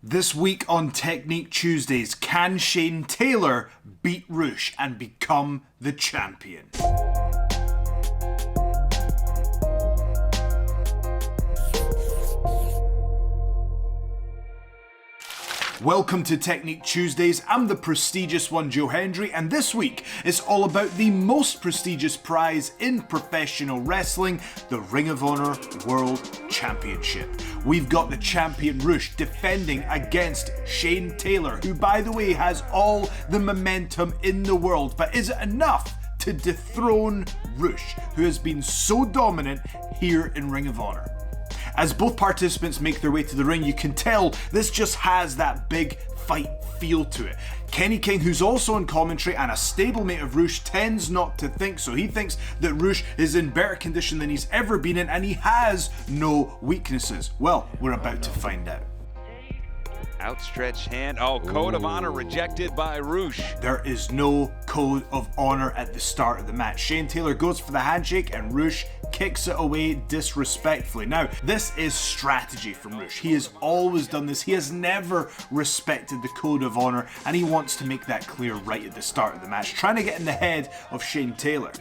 This week on Technique Tuesdays, can Shane Taylor beat Rush and become the champion? Welcome to Technique Tuesdays. I'm the prestigious one, Joe Hendry, and this week is all about the most prestigious prize in professional wrestling, the Ring of Honor World Championship. We've got the champion Rush defending against Shane Taylor, who, by the way, has all the momentum in the world. But is it enough to dethrone Rush, who has been so dominant here in Ring of Honor? As both participants make their way to the ring, you can tell this just has that big fight feel to it. Kenny King, who's also on commentary and a stablemate of Rush, tends not to think so. He thinks that Rush is in better condition than he's ever been in, and he has no weaknesses. Well, we're about to find out. Outstretched hand. Oh, code of honor rejected by Rush. There is no code of honor at the start of the match. Shane Taylor goes for the handshake and Rush kicks it away disrespectfully. Now, this is strategy from Rush. He has always done this. He has never respected the code of honor, and he wants to make that clear right at the start of the match, trying to get in the head of Shane Taylor.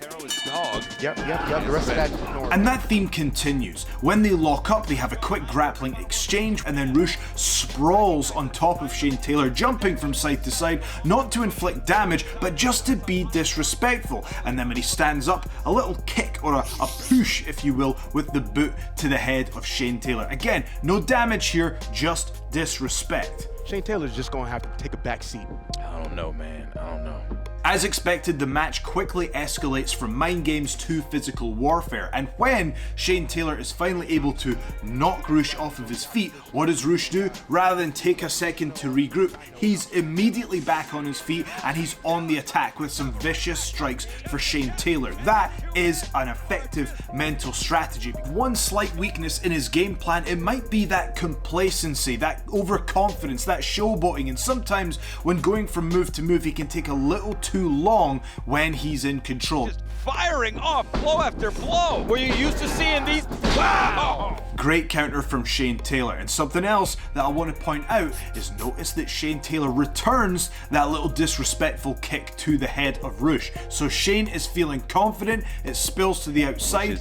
Dog. Yep. The rest of that. And that theme continues. When they lock up, they have a quick grappling exchange, and then Rush sprawls on top of Shane Taylor, jumping from side to side, not to inflict damage, but just to be disrespectful. And then when he stands up, a little kick or a push, if you will, with the boot to the head of Shane Taylor. Again, no damage here, just disrespect. Shane Taylor's just going to have to take a back seat. I don't know, man. I don't know. As expected, the match quickly escalates from mind games to physical warfare, and when Shane Taylor is finally able to knock Rush off of his feet, what does Rush do? Rather than take a second to regroup, he's immediately back on his feet and he's on the attack with some vicious strikes for Shane Taylor. That is an effective mental strategy. One slight weakness in his game plan, it might be that complacency, that overconfidence, that showboating, and sometimes when going from move to move, he can take a little too long when he's in control. Just firing off blow after blow. Were you used to seeing these? Wow! Great counter from Shane Taylor. And something else that I want to point out is notice that Shane Taylor returns that little disrespectful kick to the head of Rush. So Shane is feeling confident. It spills to the outside.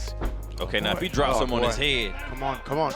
Okay, now if he drops him on his head. Come on.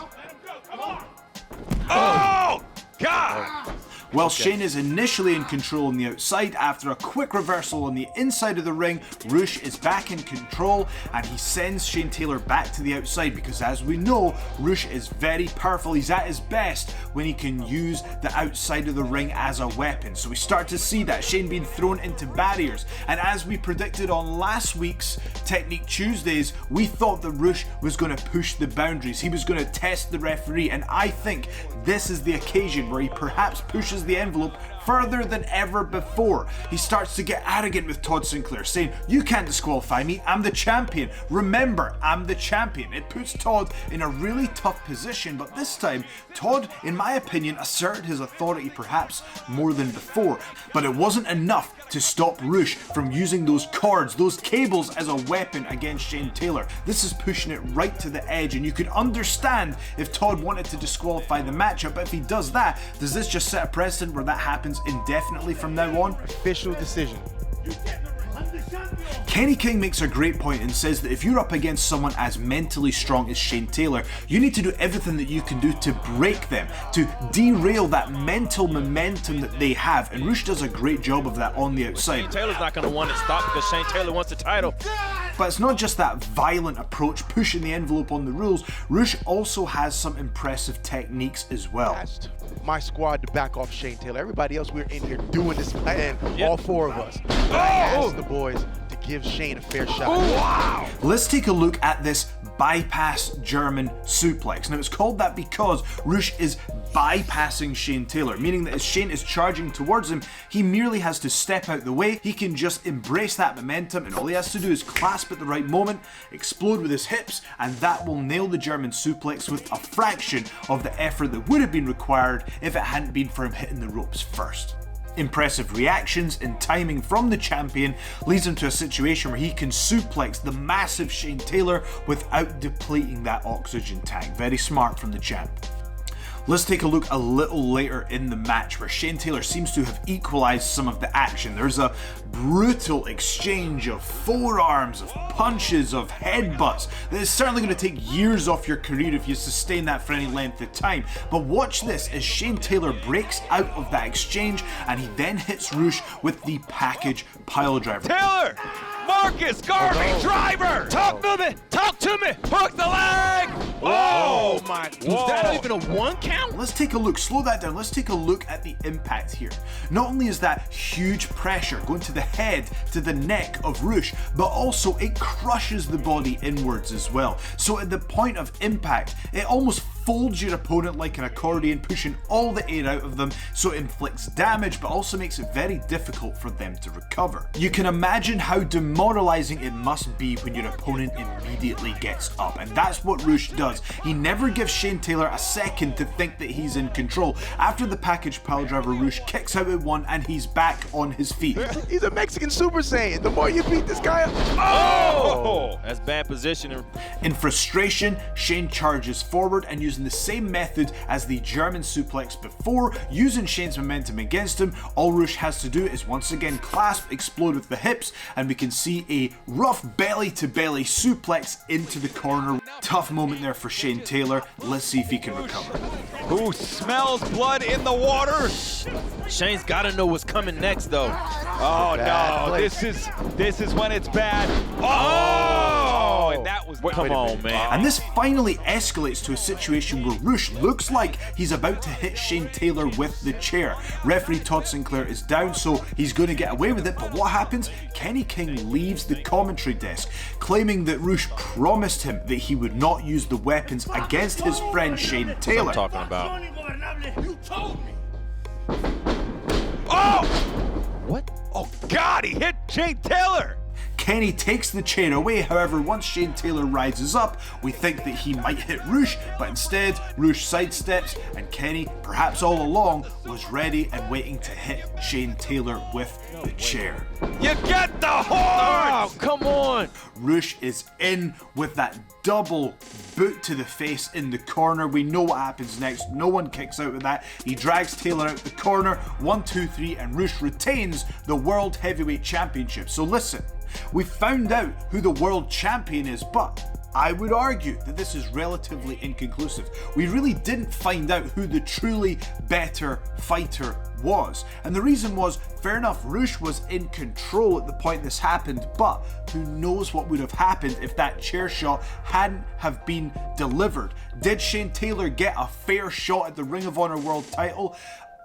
Oh! God! While Shane is initially in control on the outside, after a quick reversal on the inside of the ring, Rush is back in control and he sends Shane Taylor back to the outside because, as we know, Rush is very powerful. He's at his best when he can use the outside of the ring as a weapon. So we start to see that Shane being thrown into barriers, and as we predicted on last week's Technique Tuesdays, we thought that Rush was going to push the boundaries. He was going to test the referee, and I think this is the occasion where he perhaps pushes the envelope further than ever before. He starts to get arrogant with Todd Sinclair, saying, "You can't disqualify me, I'm the champion. Remember, I'm the champion." It puts Todd in a really tough position, but this time, Todd, in my opinion, asserted his authority perhaps more than before. But it wasn't enough to stop Rush from using those cords, those cables as a weapon against Shane Taylor. This is pushing it right to the edge, and you could understand if Todd wanted to disqualify the matchup, but if he does that, does this just set a precedent where that happens indefinitely from now on? Official decision. Kenny King makes a great point and says that if you're up against someone as mentally strong as Shane Taylor, you need to do everything that you can do to break them, to derail that mental momentum that they have, and Rush does a great job of that on the outside. Shane Taylor's not going to want it stopped because Shane Taylor wants the title. But it's not just that violent approach, pushing the envelope on the rules. Rush also has some impressive techniques as well. Asked my squad to back off Shane Taylor. Everybody else, we're in here doing this plan, all four of us. But I asked the boys to give Shane a fair shot. Wow! Let's take a look at this bypass German suplex. Now, it's called that because Rush is bypassing Shane Taylor, meaning that as Shane is charging towards him, he merely has to step out the way. He can just embrace that momentum, and all he has to do is clasp at the right moment, explode with his hips, and that will nail the German suplex with a fraction of the effort that would have been required if it hadn't been for him hitting the ropes first. Impressive reactions and timing from the champion leads him to a situation where he can suplex the massive Shane Taylor without depleting that oxygen tank. Very smart from the champ. Let's take a look a little later in the match where Shane Taylor seems to have equalized some of the action. There's a brutal exchange of forearms, of punches, of headbutts that is certainly going to take years off your career if you sustain that for any length of time. But watch this as Shane Taylor breaks out of that exchange and he then hits Rush with the package piledriver. Taylor! Marcus Garvey, driver! Talk to me! Talk to me! Hook the leg! Oh my! Was that even a 1 count? Let's take a look, slow that down, let's take a look at the impact here. Not only is that huge pressure going to the head, to the neck of Rush, but also it crushes the body inwards as well. So at the point of impact, it almost folds your opponent like an accordion, pushing all the air out of them, so it inflicts damage but also makes it very difficult for them to recover. You can imagine how demoralizing it must be when your opponent immediately gets up, and that's what Rush does. He never gives Shane Taylor a second to think that he's in control. After the package piledriver, Rush kicks out at 1 and he's back on his feet. He's a Mexican Super Saiyan. The more you beat this guy up, Oh! That's bad positioning. In frustration, Shane charges forward and using the same method as the German suplex before, using Shane's momentum against him, all Rush has to do is once again clasp, explode with the hips, and we can see a rough belly-to-belly suplex into the corner. Tough moment there for Shane Taylor. Let's see if he can recover. Who smells blood in the water? Shane's got to know what's coming next, though. Oh no! This is when it's bad. Oh! And that was come on, man. And this finally escalates to a situation where Rush looks like he's about to hit Shane Taylor with the chair. Referee Todd Sinclair is down, so he's going to get away with it. But what happens? Kenny King leaves the commentary desk, claiming that Rush promised him that he would not use the weapons against his friend Shane Taylor. That's what I'm talking about. You told me. Oh! What? Oh God! He hit Shane Taylor. Kenny takes the chair away, however once Shane Taylor rises up, we think that he might hit Rush, but instead Rush sidesteps and Kenny, perhaps all along, was ready and waiting to hit Shane Taylor with the chair. You get the horn! Oh, come on! Rush is in with that double boot to the face in the corner. We know what happens next. No one kicks out of that. He drags Taylor out the corner. 1, 2, 3, and Rush retains the World Heavyweight Championship. So listen, we found out who the world champion is, but I would argue that this is relatively inconclusive. We really didn't find out who the truly better fighter was. And the reason was, fair enough, Rush was in control at the point this happened, but who knows what would have happened if that chair shot hadn't have been delivered. Did Shane Taylor get a fair shot at the Ring of Honor World title?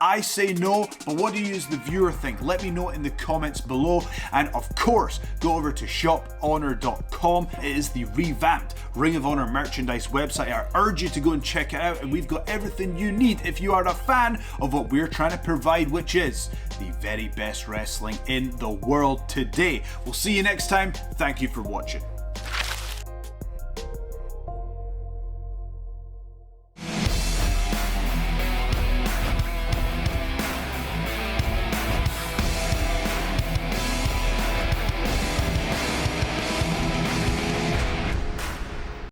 I say no, but what do you as the viewer think? Let me know in the comments below. And of course, go over to shophonor.com. It is the revamped Ring of Honor merchandise website. I urge you to go and check it out, and we've got everything you need if you are a fan of what we're trying to provide, which is the very best wrestling in the world today. We'll see you next time. Thank you for watching.